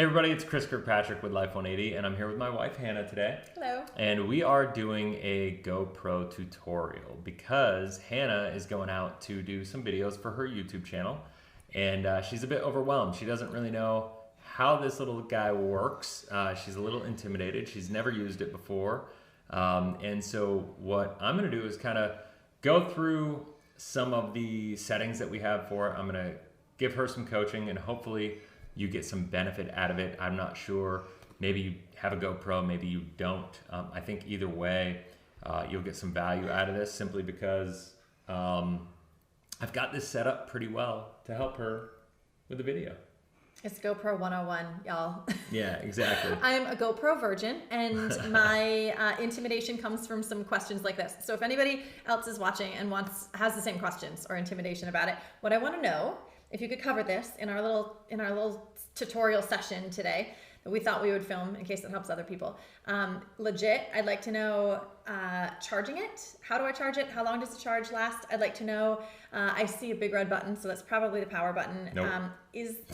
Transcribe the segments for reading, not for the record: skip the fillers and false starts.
Hey everybody, it's Chris Kirkpatrick with Life 180, and I'm here with my wife Hannah today. Hello. And we are doing a GoPro tutorial because Hannah is going out to do some videos for her YouTube channel, and she's a bit overwhelmed. She doesn't really know how this little guy works. She's a little intimidated. She's never used it before. And so what I'm going to do is kind of go through some of the settings that we have for it. I'm going to give her some coaching, and hopefully you get some benefit out of it. I'm not sure. Maybe you have a GoPro, maybe you don't. I think either way, you'll get some value out of this simply because I've got this set up pretty well to help her with the video. It's GoPro 101, y'all. Yeah, exactly. I'm a GoPro virgin, and my intimidation comes from some questions like this. So if anybody else is watching and has the same questions or intimidation about it, what I want to know, if you could cover this in our little tutorial session today that we thought we would film in case it helps other people. Legit, I'd like to know charging it. How do I charge it? How long does the charge last? I'd like to know, I see a big red button, so that's probably the power button. Nope.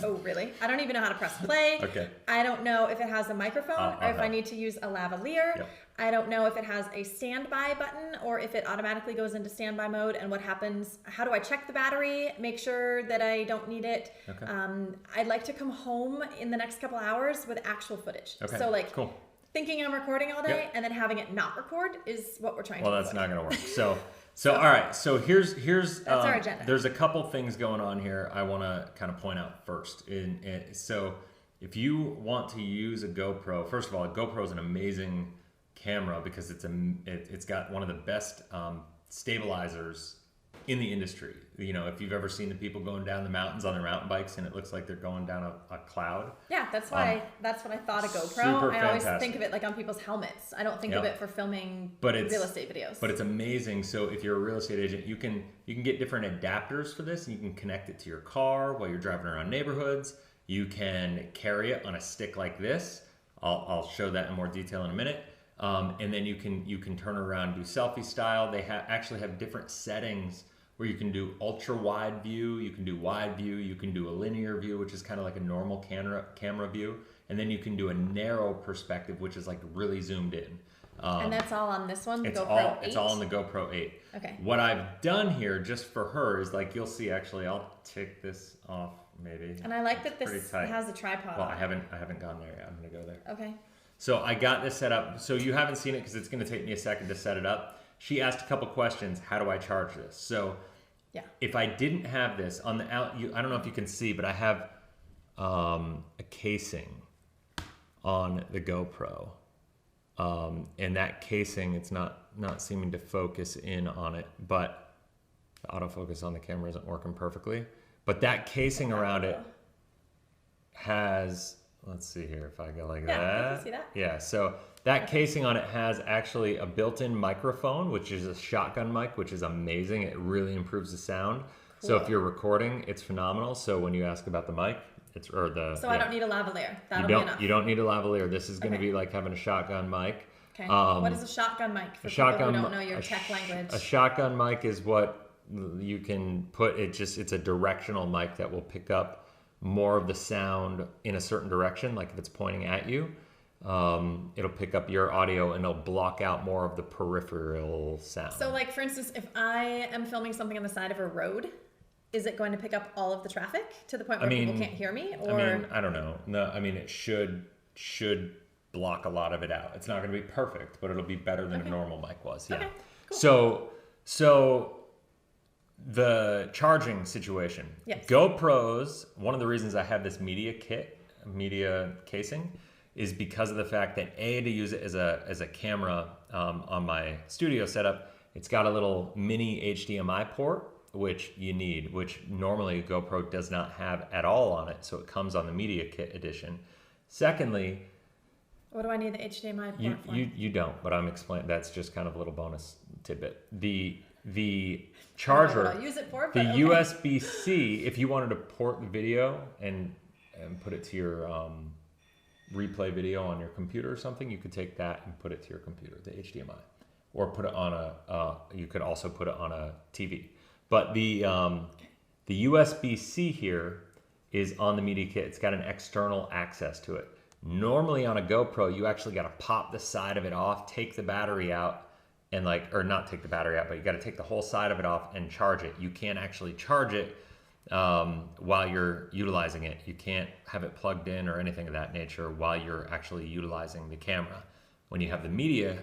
Oh really? I don't even know how to press play. Okay. I don't know if it has a microphone or if I need to use a lavalier. Yep. I don't know if it has a standby button or if it automatically goes into standby mode and what happens. How do I check the battery? Make sure that I don't need it. Okay. I'd like to come home in the next couple hours with actual footage. Okay. So like cool. Thinking I'm recording all day and then having it not record is what we're trying to do. Well, that's not going to work. So all right. So here's that's our agenda. There's a couple things going on here I want to kind of point out first. So if you want to use a GoPro, first of all, a GoPro is an amazing camera because it's got one of the best stabilizers in the industry. You know, if you've ever seen the people going down the mountains on their mountain bikes and it looks like they're going down a cloud. Yeah, that's what I thought of GoPro. Super I always fantastic. think of it like on people's helmets. I don't think of it for filming real estate videos. But it's amazing. So if you're a real estate agent, you can get different adapters for this, and you can connect it to your car while you're driving around neighborhoods. You can carry it on a stick like this. I'll show that in more detail in a minute. And then you can turn around and do selfie style. They actually have different settings where you can do ultra wide view, you can do wide view, you can do a linear view, which is kind of like a normal camera view, and then you can do a narrow perspective, which is like really zoomed in. And that's all on this one, the GoPro 8? It's all on the GoPro GoPro 8. Okay. What I've done here just for her is, like, you'll see, actually, I'll take this off maybe. And I like that this has a tripod. Well, I haven't gone there yet. I'm gonna go there. Okay. So I got this set up. So you haven't seen it because it's gonna take me a second to set it up. She asked a couple questions. How do I charge this? So if I didn't have this on the I don't know if you can see, but I have a casing on the GoPro. And that casing, it's not seeming to focus in on it, but the autofocus on the camera isn't working perfectly. But that casing around it has, let's see here if I go like that. Yeah, I can see that. Yeah, so that casing on it has actually a built-in microphone, which is a shotgun mic, which is amazing. It really improves the sound. Cool. So if you're recording, it's phenomenal. So when you ask about the mic, I don't need a lavalier. That'll be enough. You don't need a lavalier. This is going to be like having a shotgun mic. Okay. What is a shotgun mic for people who don't know your tech language? A shotgun mic is what you can put. It's a directional mic that will pick up more of the sound in a certain direction. Like if it's pointing at you, it'll pick up your audio and it'll block out more of the peripheral sound. So like, for instance, if I am filming something on the side of a road, is it going to pick up all of the traffic to the point where people can't hear me? Or I don't know. No, it should block a lot of it out. It's not going to be perfect, but it'll be better than a normal mic was. Yeah. Okay, cool. So the charging situation. Yes. GoPros, one of the reasons I have this media casing is because of the fact that to use it as a camera on my studio setup, it's got a little mini HDMI port, which you need, which normally GoPro does not have at all on it, so it comes on the Media Kit edition. Secondly, what do I need the HDMI port for? You don't, but I'm explaining. That's just kind of a little bonus tidbit. The charger, I don't know what I'll use it for, the USB-C, if you wanted to port the video and put it to your replay video on your computer or something, you could take that and put it to your computer, the HDMI, or put it on you could also put it on a TV. But the USB-C here is on the media kit. It's got an external access to it. Normally on a GoPro, you actually got to pop the side of it off, take the battery out, and like, or not take the battery out, but you got to take the whole side of it off and charge it. You can't actually charge it while you're utilizing it. You can't have it plugged in or anything of that nature while you're actually utilizing the camera. When you have the media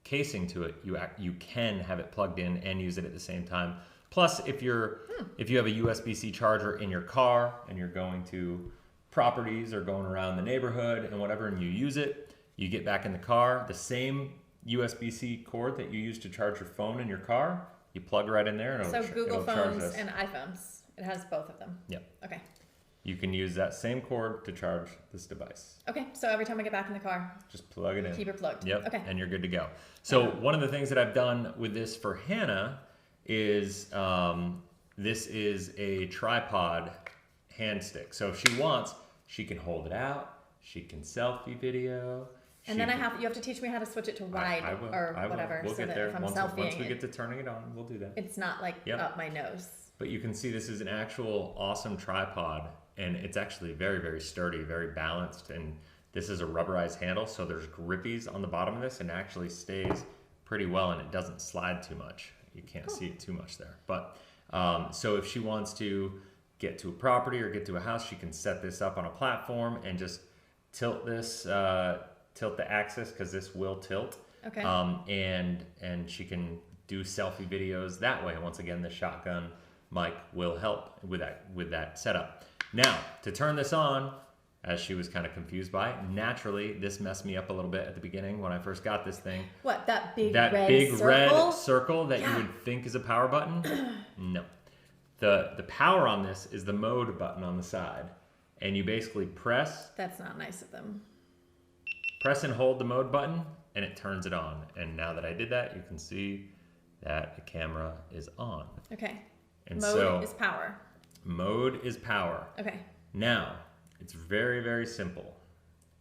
casing to it, you can have it plugged in and use it at the same time. Plus, if you have a USB-C charger in your car and you're going to properties or going around the neighborhood and whatever, and you use it, you get back in the car, the same USB-C cord that you use to charge your phone in your car, you plug right in there, and so Google phones and iPhones, it has both of them. Yep. Okay. You can use that same cord to charge this device. Okay, so every time I get back in the car, just plug it in. Keep it plugged. Yep. Okay. And you're good to go. So one of the things that I've done with this for Hannah is this is a tripod hand stick. So if she wants, she can hold it out. She can selfie video. And then you have to teach me how to switch it to wide or whatever. We'll so get that there. if I'm Once we get to turning it on, we'll do that. It's not like up my nose. But you can see this is an actual awesome tripod, and it's actually very, very sturdy, very balanced. And this is a rubberized handle, so there's grippies on the bottom of this, and it actually stays pretty well, and it doesn't slide too much. You can't see it too much there. But so if she wants to get to a property or get to a house, she can set this up on a platform and just tilt this, tilt the axis, because this will tilt. Okay. And she can do selfie videos that way. Once again, the shotgun mic will help with that setup. Now, to turn this on, as she was kind of confused by it, naturally, this messed me up a little bit at the beginning when I first got this thing. What, that big red circle that you would think is a power button? No. The power on this is the mode button on the side. And you basically press. That's not nice of them. Press and hold the mode button, and it turns it on. And now that I did that, you can see that the camera is on. Okay. And mode is power. Mode is power. Okay. Now, it's very, very simple.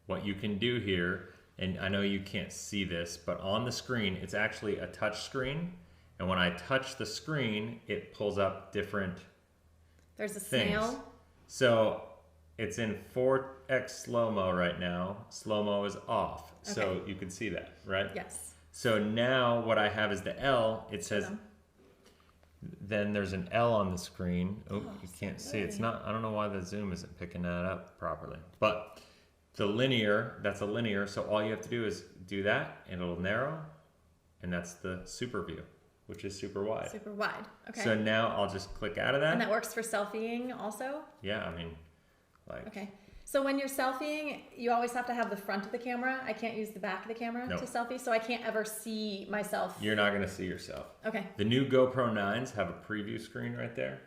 What you can do here, and I know you can't see this, but on the screen, it's actually a touch screen. And when I touch the screen, it pulls up different There's a things. snail. So it's in 4x slow-mo right now. Slow-mo is off. Okay. So you can see that, right? Yes. So now what I have is the L. It says, then there's an L on the screen. Oh, you can't see. It's not, I don't know why the zoom isn't picking that up properly. But the linear, that's a linear. So all you have to do is do that, and it'll narrow. And that's the super view, which is super wide. Super wide. Okay. So now I'll just click out of that. And that works for selfieing also? Yeah, I mean, like. Okay. So when you're selfieing, you always have to have the front of the camera. I can't use the back of the camera to selfie, so I can't ever see myself. You're not going to see yourself. Okay. The new GoPro 9s have a preview screen right there.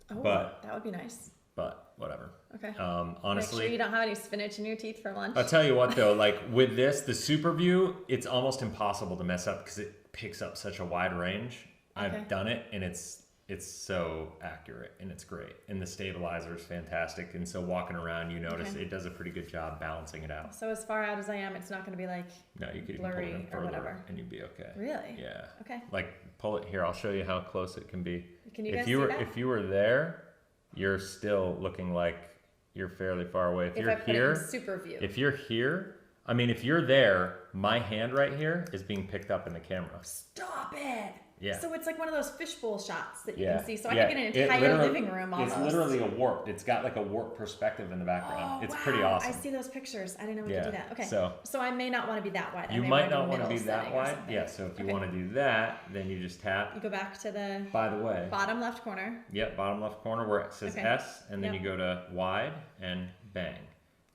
Oh, but that would be nice. But whatever. Okay. Honestly, make sure you don't have any spinach in your teeth for lunch. I'll tell you what though, like with this, the super view, it's almost impossible to mess up because it picks up such a wide range. I've done it, and it's so accurate, and it's great, and the stabilizer is fantastic, and so walking around, you notice it does a pretty good job balancing it out. So as far out as I am, it's not going to be like no, you could blurry even pull it in or further, whatever, and you'd be okay. Really? Yeah. Okay. Like pull it here. I'll show you how close it can be. Can you guys see that? If you were there, you're still looking like you're fairly far away. If you're here, super view. If you're here, I mean, if you're there, my hand right here is being picked up in the camera. Stop it. Yeah. So it's like one of those fishbowl shots that you can see. So I could get an It entire living room almost. It's literally a warped. It's got like a warped perspective in the background. Oh, it's pretty awesome. I see those pictures. I didn't know we could do that. Okay. So I may not want to be that wide. You might not want to be that wide. Yeah. So if you want to do that, then you just tap. You go back to the. By the way. Bottom left corner. Yep. Bottom left corner where it says S, and then you go to wide and bang.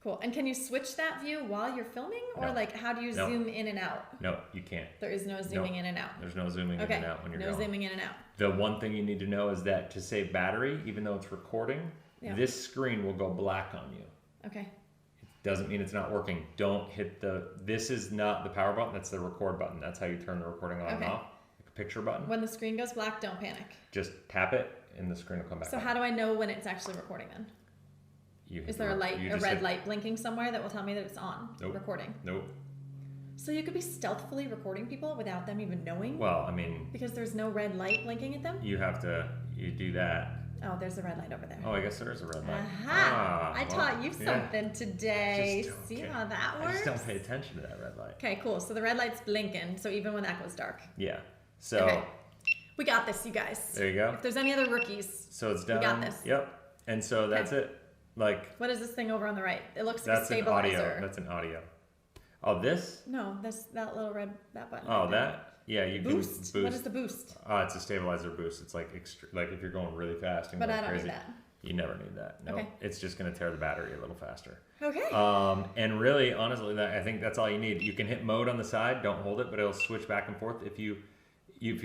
Cool. And can you switch that view while you're filming, or like how do you zoom in and out? No, you can't. There is no zooming in and out. There's no zooming in and out when you're going. No zooming in and out. The one thing you need to know is that to save battery, even though it's recording, this screen will go black on you. Okay. It doesn't mean it's not working. Don't hit this is not the power button, that's the record button. That's how you turn the recording on and off. Like a picture button. When the screen goes black, don't panic. Just tap it and the screen will come back on. So how do I know when it's actually recording then? Is there a red light blinking somewhere that will tell me that it's on recording? Nope. So you could be stealthily recording people without them even knowing? Well, I mean... Because there's no red light blinking at them? You do that. Oh, there's a red light over there. Oh, I guess there is a red light. Aha! I taught you something today. See how that works? I just don't pay attention to that red light. Okay, cool. So the red light's blinking, so even when that goes dark. Yeah. So okay. We got this, you guys. There you go. If there's any other rookies, so it's done. We got this. Yep. And so that's it. Like. What is this thing over on the right? It looks like a stabilizer. That's an audio. That's an audio. Oh, this? No, that little red button. Oh, right that? Yeah, you boost. can boost. What is the boost? It's a stabilizer boost. It's like like if you're going really fast and but going I don't crazy. Need that. You never need that. No, okay. It's just going to tear the battery a little faster. Okay. And really, honestly, I think that's all you need. You can hit mode on the side. Don't hold it, but it'll switch back and forth. If you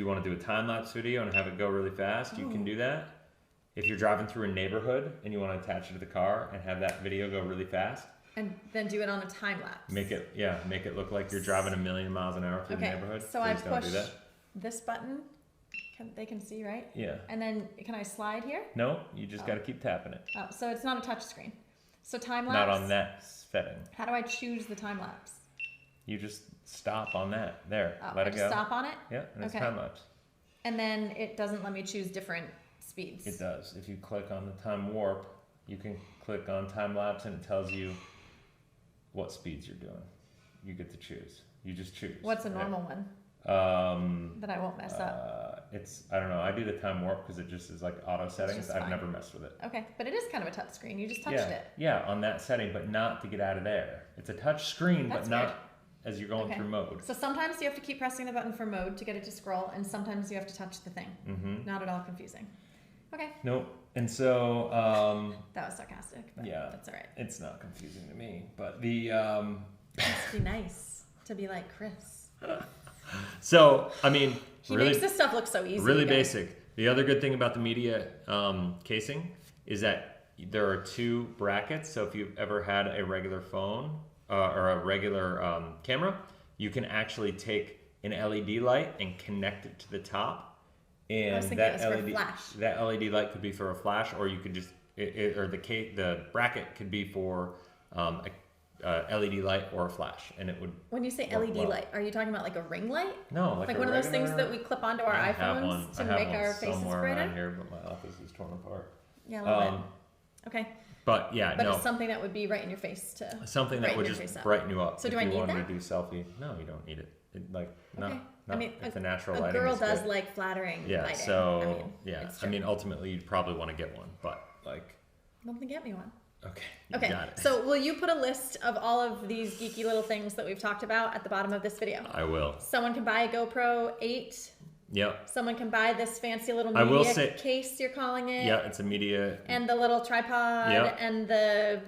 want to do a time-lapse video and have it go really fast, you can do that. If you're driving through a neighborhood and you want to attach it to the car and have that video go really fast. And then do it on a time-lapse. Make it look like you're driving 1,000,000 miles an hour through the neighborhood. So I push this button. They can see, right? Yeah. And then can I slide here? No, you just got to keep tapping it. Oh, so it's not a touch screen. So time-lapse. Not on that setting. How do I choose the time-lapse? You just stop on that. There. Oh, let it go. Stop on it? Yeah, and it's time-lapse. And then it doesn't let me choose different speeds. It does. If you click on the time warp, you can click on time-lapse and it tells you what speeds you're doing. You get to choose. You just choose. What's a normal one? That I won't mess up. I don't know. I do the time warp because it just is like auto settings. I've never messed with it. Okay, but it is kind of a touch screen. You just touched it. Yeah, on that setting, but not to get out of there. It's a touch screen, but not as you're going through mode. So sometimes you have to keep pressing the button for mode to get it to scroll, and sometimes you have to touch the thing. Mm-hmm. Not at all confusing. Okay. Nope. And so that was sarcastic, but that's all right. It's not confusing to me, but the must be nice to be like Chris. So I mean, he makes this stuff look so easy. Really basic. The other good thing about the media casing is that there are 2 brackets. So if you've ever had a regular phone or a regular camera, you can actually take an LED light and connect it to the top. And that LED light could be for a flash, or you could just, the bracket could be for a LED light or a flash, and it would. When you say LED light, are you talking about like a ring light? No, like one of those things that we clip onto our iPhones to make our faces somewhere brighter. Around here, but my office is torn apart. Yeah, a little bit. Okay. But it's something that would be right in your face to. Something that would just brighten you up. So do I need that? If you wanted to do selfie, no, you don't need it. It's a natural lighting. A girl does like flattering lighting. Yeah. So I mean, ultimately, you'd probably want to get one, but like. Well, then get me one. Okay. Got it. So will you put a list of all of these geeky little things that we've talked about at the bottom of this video? I will. Someone can buy a GoPro 8. Yep. Someone can buy this fancy little media case, you're calling it. Yeah, it's a media. And the little tripod and the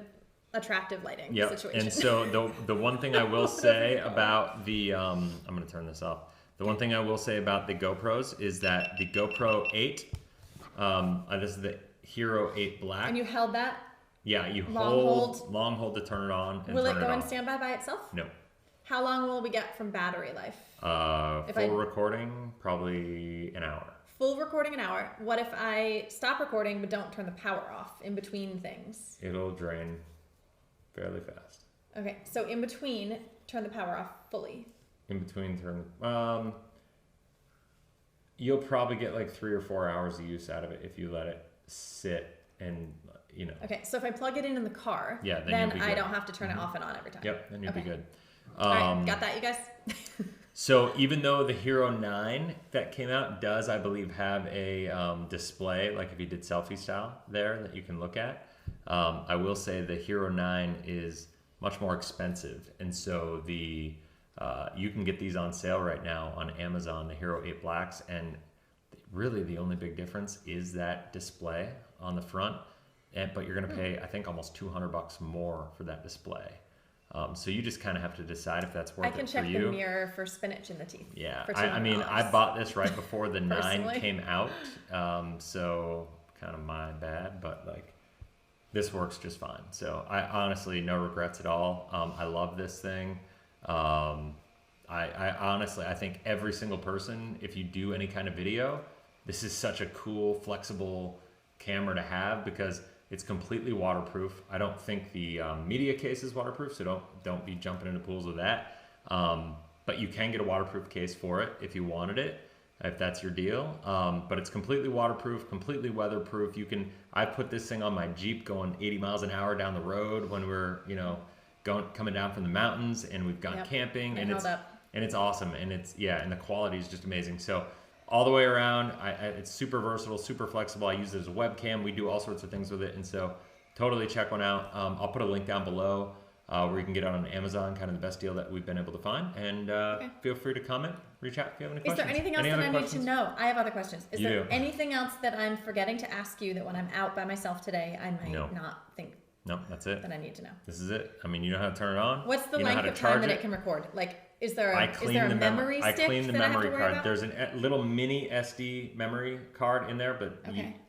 attractive lighting situation. And so the one thing I will say about the, I'm going to turn this off. The one thing I will say about the GoPros is that the GoPro 8, this is the Hero8 Black. And you held that? Yeah, you long hold to turn it on. And will it go in standby by itself? No. How long will we get from battery life? Full recording, probably an hour. Full recording an hour. What if I stop recording but don't turn the power off in between things? It'll drain fairly fast. Okay, so in between, turn the power off fully. In between you'll probably get like 3 or 4 hours of use out of it if you let it sit and, Okay, so if I plug it in the car, then I don't have to turn it off and on every time. Yep, then you'll be good. All right, got that, you guys? So even though the Hero 9 that came out does, I believe, have a display, like if you did selfie style there that you can look at, I will say the Hero 9 is much more expensive. And so you can get these on sale right now on Amazon, the Hero8 Blacks, and really the only big difference is that display on the front. But you're going to pay, I think, almost $200 more for that display. So you just kind of have to decide if that's worth it for you. I can check the mirror for spinach in the teeth. Yeah, I mean, I bought this right before the 9 came out, so kind of my bad, but like this works just fine. So I honestly, no regrets at all. I love this thing. I honestly, I think every single person, if you do any kind of video, this is such a cool, flexible camera to have because it's completely waterproof. I don't think the media case is waterproof, so don't be jumping into pools with that. But you can get a waterproof case for it if you wanted it. if that's your deal. But it's completely waterproof, completely weatherproof. I put this thing on my Jeep going 80 miles an hour down the road when we're, coming down from the mountains, and we've gone camping, and it's awesome. And and the quality is just amazing. So all the way around, it's super versatile, super flexible. I use it as a webcam. We do all sorts of things with it. And so totally check one out. I'll put a link down below where you can get it on Amazon, kind of the best deal that we've been able to find. And feel free to comment, reach out if you have any questions. Is there anything else that I need to know? I have other questions. Is there anything else that I'm forgetting to ask you that when I'm out by myself today, I might not think? No, that's it. That I need to know. This is it. I mean, you know how to turn it on. What's the length of time that it can record? Like, is there a memory stick? I clean the memory card. There's a little mini SD memory card in there, but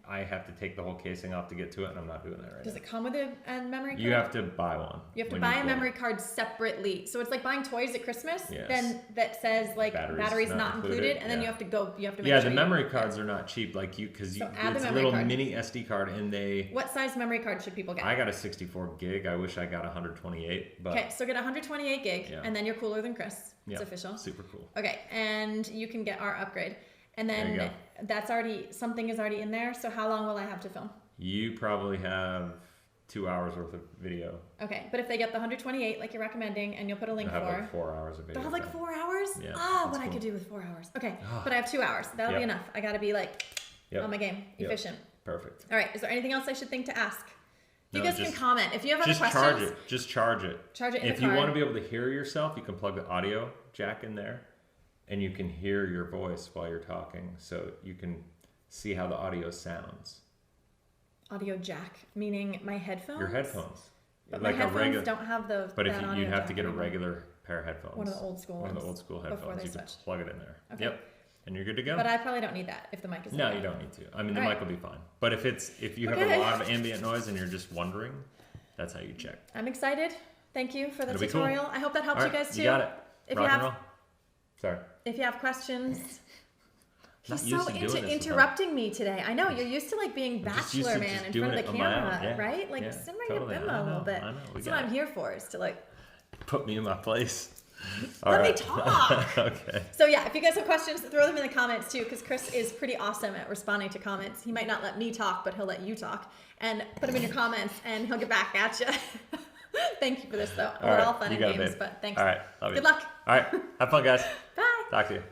I have to take the whole casing off to get to it, and I'm not doing that right now. Does it come with a memory card? You have to buy one. You have to buy a memory card separately. So it's like buying toys at Christmas. Yes. Then that says like batteries not included, and then you have to make sure. The memory cards are not cheap, because it's a little mini SD card, and What size memory card should people get? I got a 64 gig. I wish I got 128. But okay, so get 128 gig, and then you're cooler than Chris. It's official. Super cool. Okay, and you can get our upgrade. And then something is already in there. So how long will I have to film? You probably have 2 hours worth of video. Okay, but if they get the 128 like you're recommending, and you'll put a link they'll have like 4 hours of video. They'll have like 4 hours? Yeah. What I could do with 4 hours. Okay, but I have 2 hours. That'll be enough. I gotta be like on my game, efficient. Perfect. All right, is there anything else I should think to ask? You guys can comment. If you have other questions. Just charge it. Charge it in If the you car. want to be able to hear yourself, you can plug the audio jack in there, and you can hear your voice while you're talking, so you can see how the audio sounds. Audio jack, meaning my headphones? Your headphones. But my headphones don't have the. But if you have to get a regular pair of headphones. One of the old school ones. One of the old school headphones. You can plug it in there. Okay. Yep. And you're good to go. But I probably don't need that if the mic is. No, you don't need to. I mean, the mic will be fine. But if you have a lot of ambient noise and you're just wondering, that's how you check. I'm excited. Thank you for the tutorial. Cool. I hope that helps you guys too. You got it. If you have questions. He's so into interrupting me today. I know, you're used to like being bachelor man in front of the camera, right? Like simmering your bimbo a little bit. That's what I'm here for, is to like put me in my place. Let me talk. Okay. So yeah, if you guys have questions, throw them in the comments too, because Chris is pretty awesome at responding to comments. He might not let me talk, but he'll let you talk. And put them in your comments, and he'll get back at you. Thank you for this, though. We're all fun and games, but thanks. All right. Love you. Good luck. All right. Have fun, guys. Bye. Talk to you.